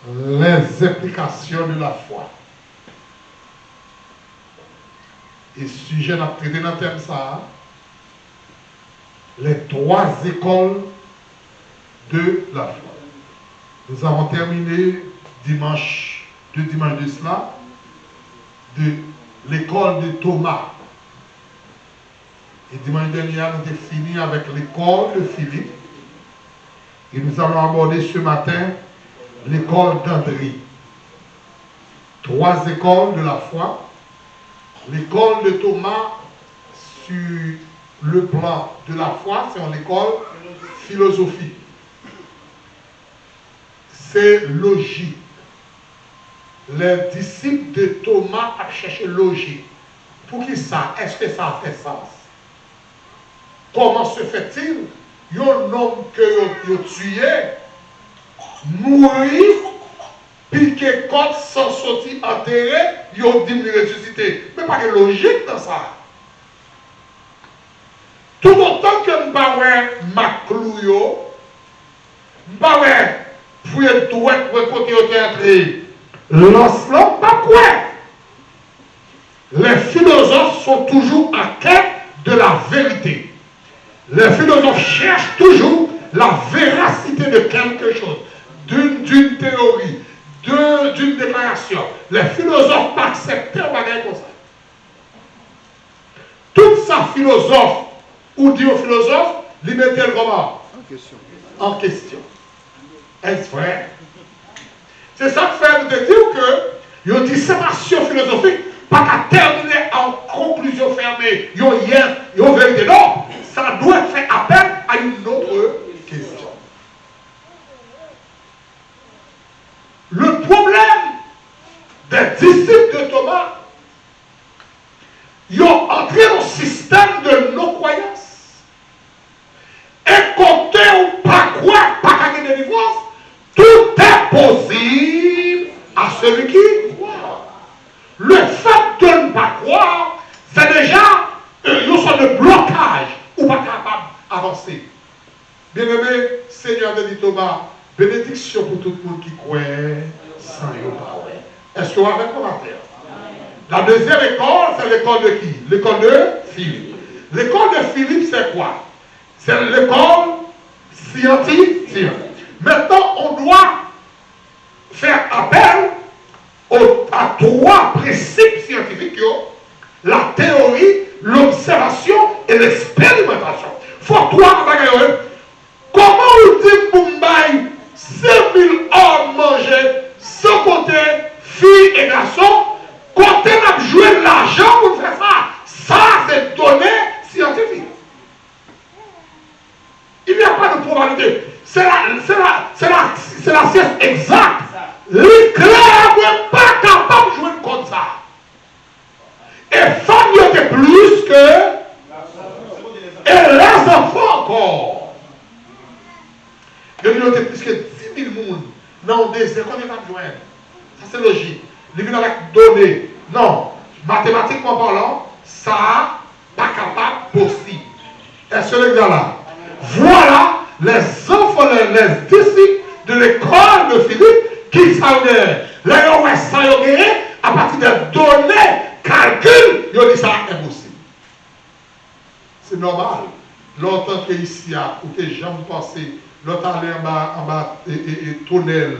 les implications de la foi. Et sujet à traiter dans le thème ça, les 3 écoles de la foi. Nous avons terminé deux dimanches de cela, de l'école de Thomas. Et dimanche dernier, nous avons fini avec l'école de Philippe. Et nous allons aborder ce matin l'école d'André. 3 écoles de la foi. L'école de Thomas sur le plan de la foi, c'est une école philosophique. C'est logique. Les disciples de Thomas ont cherché logique. Pour qui ça? Est-ce que ça fait sens? Comment se fait-il? Il y a un homme que vous tué, mourir, piqué côte sans sortir enterré, il a dit de ressusciter. Mais pas de logique dans ça. Tout autant que je ne sais pas clou, je ne sais pas pour être doué pour côté au théâtre, l'ensemble, pas quoi. Les philosophes sont toujours en quête de la vérité. Les philosophes cherchent toujours la véracité de quelque chose, d'une théorie, d'une déclaration. Les philosophes acceptent un bagage comme ça. Toute sa philosophe, ou dit aux philosophes, lui mettez comment? En question. Est-ce vrai? C'est ça que fait de dire que une dissertation philosophique pas qu'à terminer en conclusion fermée, il y a vérité. Non, ça doit faire appel à une autre question. Le problème des disciples de Thomas, ils ont entré dans le système de nos croyances. Et côté ou pas quoi, pas qu'à de délivrance, tout est possible à celui qui croit. Le fait de ne pas croire, c'est déjà une sorte de blocage ou pas capable d'avancer. Bien-aimé, Seigneur de Thomas, bénédiction pour tout le monde qui croit sans y croire. Est-ce que vous avez un commentaire? La deuxième école, c'est l'école de qui? L'école de Philippe. L'école de Philippe, c'est quoi? C'est l'école scientifique. Maintenant, on doit faire appel à 3 principes scientifiques, la théorie, l'observation et l'expérimentation. Il faut 3 bagages. Comment vous dites pour me 5000 hommes manger sans côté filles et garçons, côté n'a joué l'argent pour faire ça? Ça, c'est données scientifiques. Il n'y a pas de probabilité. C'est la science exacte. L'éclair n'est pas capable de jouer comme ça. Et femme était plus que. Et les enfants encore. Il y a plus que 10 000 personnes dans des désert. Combien de joindre? Ça c'est logique. Les gens avec données. Non. Mathématiquement parlant, ça pas capable possible. Est-ce que les gars là? Voilà les enfants, les disciples de l'école de Philippe qui savent les à partir des données, calculs, ils ont dit ça impossible. C'est normal. Longtemps que ici, où tes jambes passées, l'autre allé en bas et tunnel,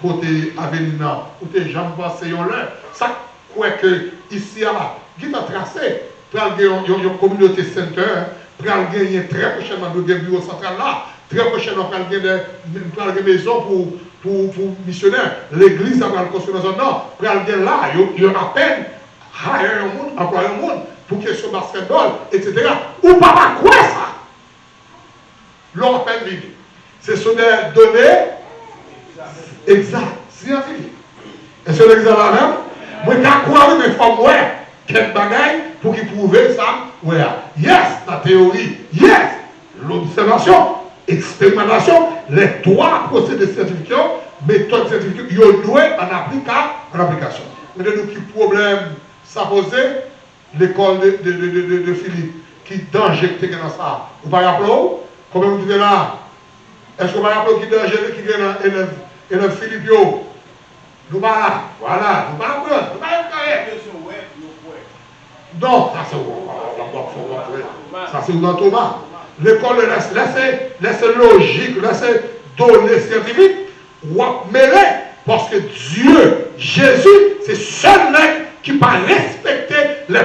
côté Avenina, où tes jambes passées, ont l'air. Ça, quoi que ici, là, qui t'a tracé, pour une communauté center, pour gagner très prochainement de bureau central là, très prochainement pour gagner des maisons pour missionnaires. L'église a construit dans un an, pour gagner là, il y a à peine hire un monde, employer un monde pour question basketball, etc. Ou pas quoi ça? L'on à peine vivre. Ce sont des données exactes, scientifiques. Est-ce que l'examen là même? Moi, je crois que mes femmes, ouais, quel bagaille pour qu'ils prouvent ça? Ouais. Yes, la théorie. Yes, l'observation, expérimentation, les 3 procédés scientifiques, méthodes scientifiques, ils doivent en application. Mais de nous, qui problème ça posait? L'école de Philippe, qui danger qui est dans ça. Vous ne rappelez pas? Comment vous dites là? Est-ce que vous ne rappelez qui danger qui est dans élève Philippe? Nous pas voilà, nous pas prendre, nous pas non, ça c'est dans Thomas. L'école laisse logique, laisse donner scientifique, ou mêler, parce que Dieu, Jésus, c'est seul mec qui va respecter les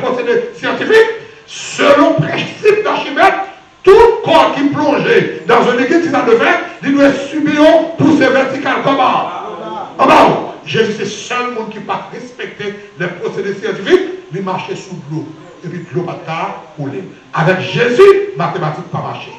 procédés scientifiques. Selon le principe d'Archimède, tout corps qui plongeait dans un liquide qui de verre, il doit subir une poussée verticale. Comment? Jésus, c'est le seul monde qui va respecter les procédés scientifiques, il marchait sous l'eau. Et puis l'eau va couler. Avec Jésus, mathématiques pas marcher.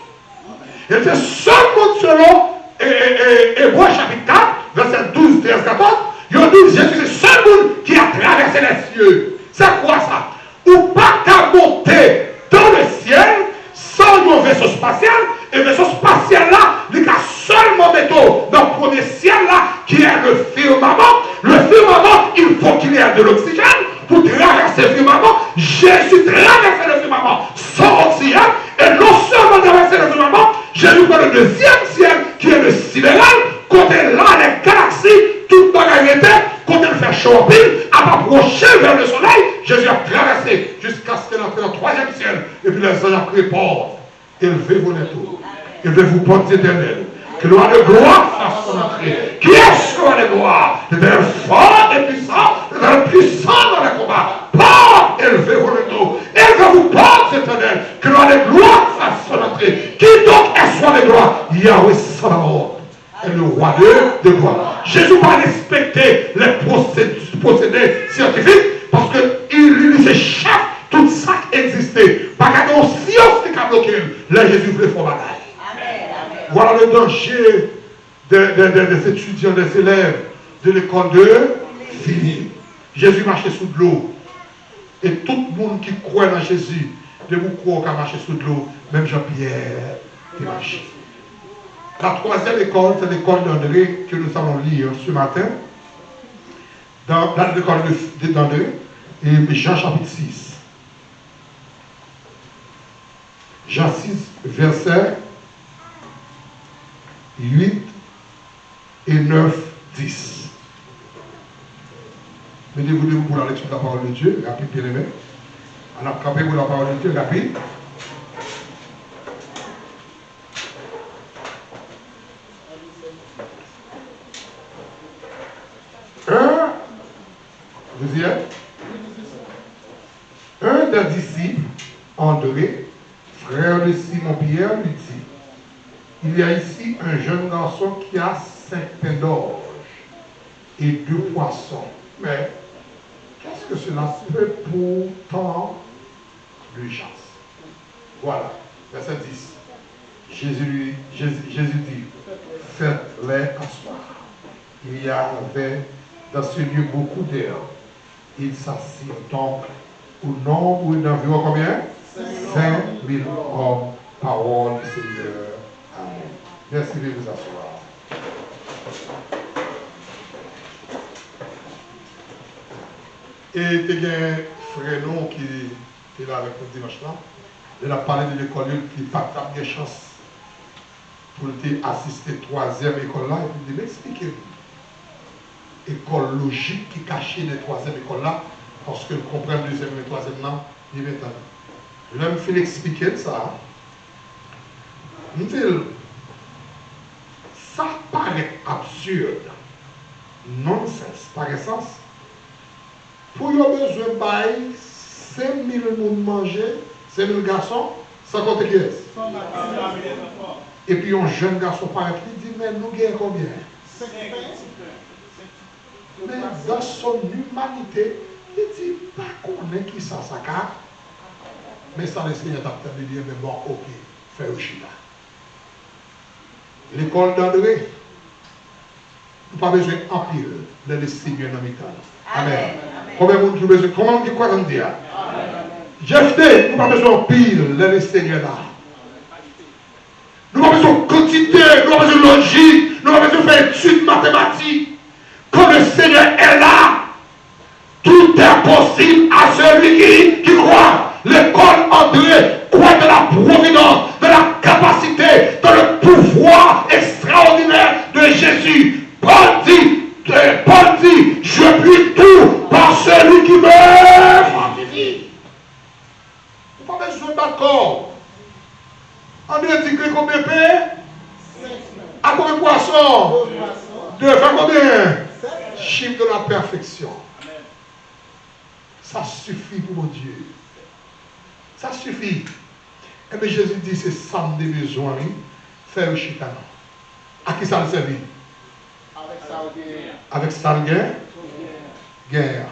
Et c'est le seul monde selon Hébreux chapitre 4, verset 12, 13, 14. Il dit Jésus, c'est le seul monde qui a traversé les cieux. C'est quoi ça? Ou pas qu'à monter dans le ciel sans un vaisseau spatial. Et le vaisseau spatial là, il y a seulement métaux dans le premier ciel là, qui est le firmament. Le firmament, il faut qu'il y ait de l'oxygène. Pour traverser le firmament, Jésus traverse le firmament sans oxygène. Et non seulement traverser le firmament, Jésus prend le deuxième ciel qui est le sidéral. Côté là, les galaxies, toute bagarre était, quand elle fait chaud en pile, à approcher vers le soleil, Jésus a traversé jusqu'à ce qu'elle entre dans le troisième ciel. Et puis les anges ont pris porte. Élevez-vous les tours. Élevez-vous portes éternelles. Que l'on de gloire fasse son entrée. Qui est-ce qu'on a de gloire? L'éternel fort et puissant, l'éternel puissant dans les combats. Porte, élevez-vous les tours. Élevez-vous portes éternelles. Que l'on de gloire fasse son entrée. Qui donc est soit de gloire? Yahweh Sabaoth. Et le roi de gloire. Jésus va respecter les procédés scientifiques parce qu'il se chef tout ça qui existait. Parce qu'il y a une science qui a bloqué. Là, Jésus voulait faire bataille. Voilà le danger des étudiants, des élèves de l'école de Philippe. Jésus marchait sous de l'eau. Et tout le monde qui croit dans Jésus, de vous croire qu'à marcher sous de l'eau, même Jean-Pierre qui marchait. La troisième école, c'est l'école d'André que nous allons lire ce matin. Dans l'école d'André, et Jean chapitre 6. Jean 6, verset 8 et 9, 10. Mettez-vous debout pour la lecture de la parole de Dieu, rapide bien aimé. On a campé pour la parole de Dieu, rapide. Vous y êtes? Un des disciples, André, frère de Simon-Pierre, lui dit, il y a ici un jeune garçon qui a 5 pains d'orge et 2 poissons. Mais qu'est-ce que cela fait pour tant de gens? Voilà, verset 10. Jésus dit, faites-les asseoir. Il y avait dans ce lieu beaucoup d'herbes. Il s'assied donc au nombre d'environ combien? 5000 hommes. Parole du Seigneur. Amen. Merci de vous asseoir. Et il y a un frère non qui est là avec nous dimanche là. Il a parlé de l'école qui n'a pas de chance pour assister à la 3e école là. Et puis il m'expliquer. École logique qui cachait les 3e écoles là, parce que comprendre le 2e et le 3e là, il est maintenant. Je vais me faire expliquer ça. Ça paraît absurde, nonsense, par essence. Pour y avoir besoin de 5000 personnes manger, 5000 garçons, sans compter qui est. Et puis un jeune garçon paraît, il dit, mais nous gagnons combien? Mais dans son humanité, il dit, pas qu'on est qui ça, carte. Mais ça, le Seigneur t'a dit, mais bon, ok, fais au Chila. L'école d'André, nous n'avons pas besoin d'emplir le Seigneur dans mes temps. Amen. Comment vous besoin, comment vous quoi on dit? Jephthé, nous n'avons pas besoin d'emplir le Seigneur là. Nous n'avons pas besoin de quantité, nous n'avons pas besoin de logique, nous n'avons pas besoin de faire études mathématiques. Quand le Seigneur est là, tout est possible à celui qui croit. L'école André croit de la providence, de la capacité, dans le pouvoir extraordinaire de Jésus. Paul dit, Vous n'avez pas besoin d'accord. On dit que combien de pain? À combien de poissons? 2 faire combien? Chiffre de la perfection. Ça suffit pour mon Dieu. Ça suffit. Et bien Jésus dit, c'est ça que nous besoin, faire le chitana. À qui ça le servit? Avec ça le guerre.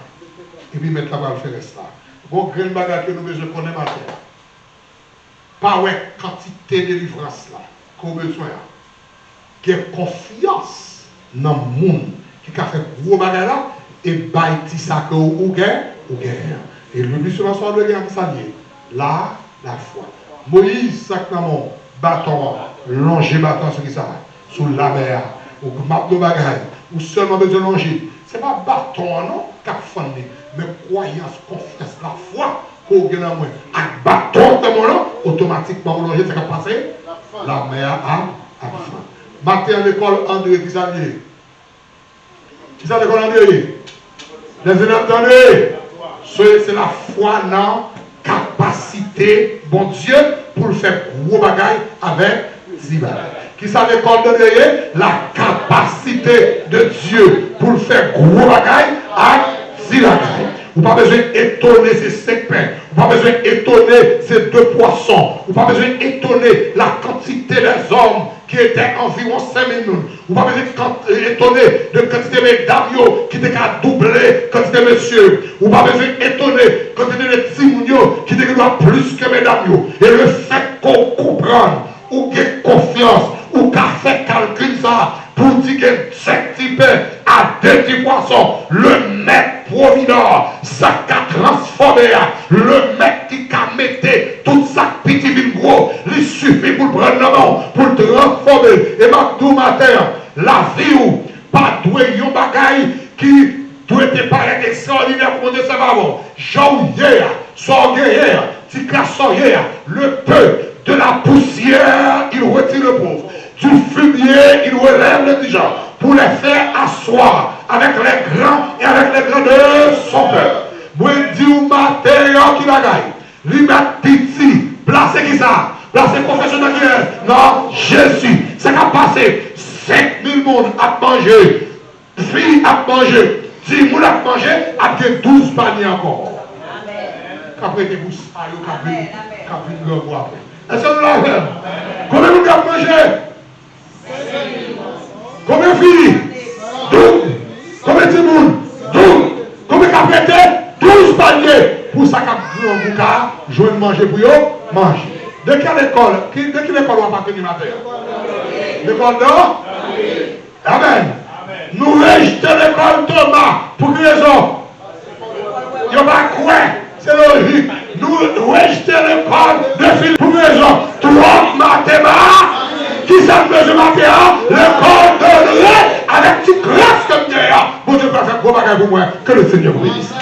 Et puis maintenant, on va faire ça. Bon, grand bagage que nous besoin connaître matin. Pas ouais quantité de délivrance là qu'on a besoin. Qui a confiance dans le monde qui a fait gros bagage là et bâti ça que ou guerre. Et le but sur la soirée de guerre qui s'allie. Là, la foi. Moïse, ça que mon bâton, longer bâton sur qui ça, sous la mer, ou map de bagaille, ou seulement besoin de longer. Ce n'est pas bâton, non, qui a fondé, mais croyance, confiance, la foi, qu'on gagne en moi. Avec bâton de mon nom, automatiquement, on longer, c'est qu'à passer, la mer a fin. Matin à l'école, André, qui s'allie. Qui s'allie l'école André? Les élèves, attendez. C'est la foi dans capacité, bon Dieu, pour faire gros bagaille avec Ziba. Qui ça l'école de Dieu? La capacité de Dieu pour faire gros bagaille avec Ziba. Vous n'avez pas besoin d'étonner ces 5 pains. Vous n'avez pas besoin d'étonner ces 2 poissons. Vous n'avez pas besoin d'étonner la quantité des hommes qui étaient environ 5000 personnes. Vous n'avez pas besoin d'étonner de quantité de mesdames qui étaient à doubler quantité de messieurs. Vous n'avez pas besoin d'étonner de quantité de timounios qui étaient plus que mesdames. Et le fait qu'on comprenne, ou qu'on ait confiance, ou qu'on fait calcul ça, pour dire que 5 types à 2 petits poissons, le maître provident, ça a transformé, le maître qui a mis tout ça petit vin gros, il suffit pour le prendre la main, pour le transformer. Et maintenant matin, la vie ou pas doué yon bagaille qui doit être paraître extraordinaire pour Dieu, ça va bon. Jean hier, son hier, si classons hier, le peu de la poussière, il retire le pauvre. Du fumier, il relève le dirigeant pour les faire asseoir avec les grands et avec les grands de son peuple. Moi, je dis au matin qui la gagne. Lui met petit, placez qui ça? Placez professionnel qui est? Non, Jésus. C'est qu'à passer 5000 personnes à manger, filles à manger, 10 personnes à manger, avec 12 paniers encore. Qu'après des bousses, qu'après une grande voix. Est-ce que nous l'avons? Combien vous avez mangé? Combien de filles? 12. Combien de monde? 12. Combien de prêté? 12 paniers. Pour ça qu'on a un bouquin, je vais manger pour eux, manger. De quelle école? De quelle école on va partir du matin? L'école de? Amen. Nous rejetons l'école Thomas. Pour quelle raison? Il n'y a pas quoi. C'est logique. Nous rejetons l'école de Philippe. Pour quelle raison? Trois mathématiques. Qui s'appelle ce matin, l'école de l'eau, avec petite grâce comme d'ailleurs. Bon Dieu va faire gros bagage pour moi. Que le Seigneur vous bénisse.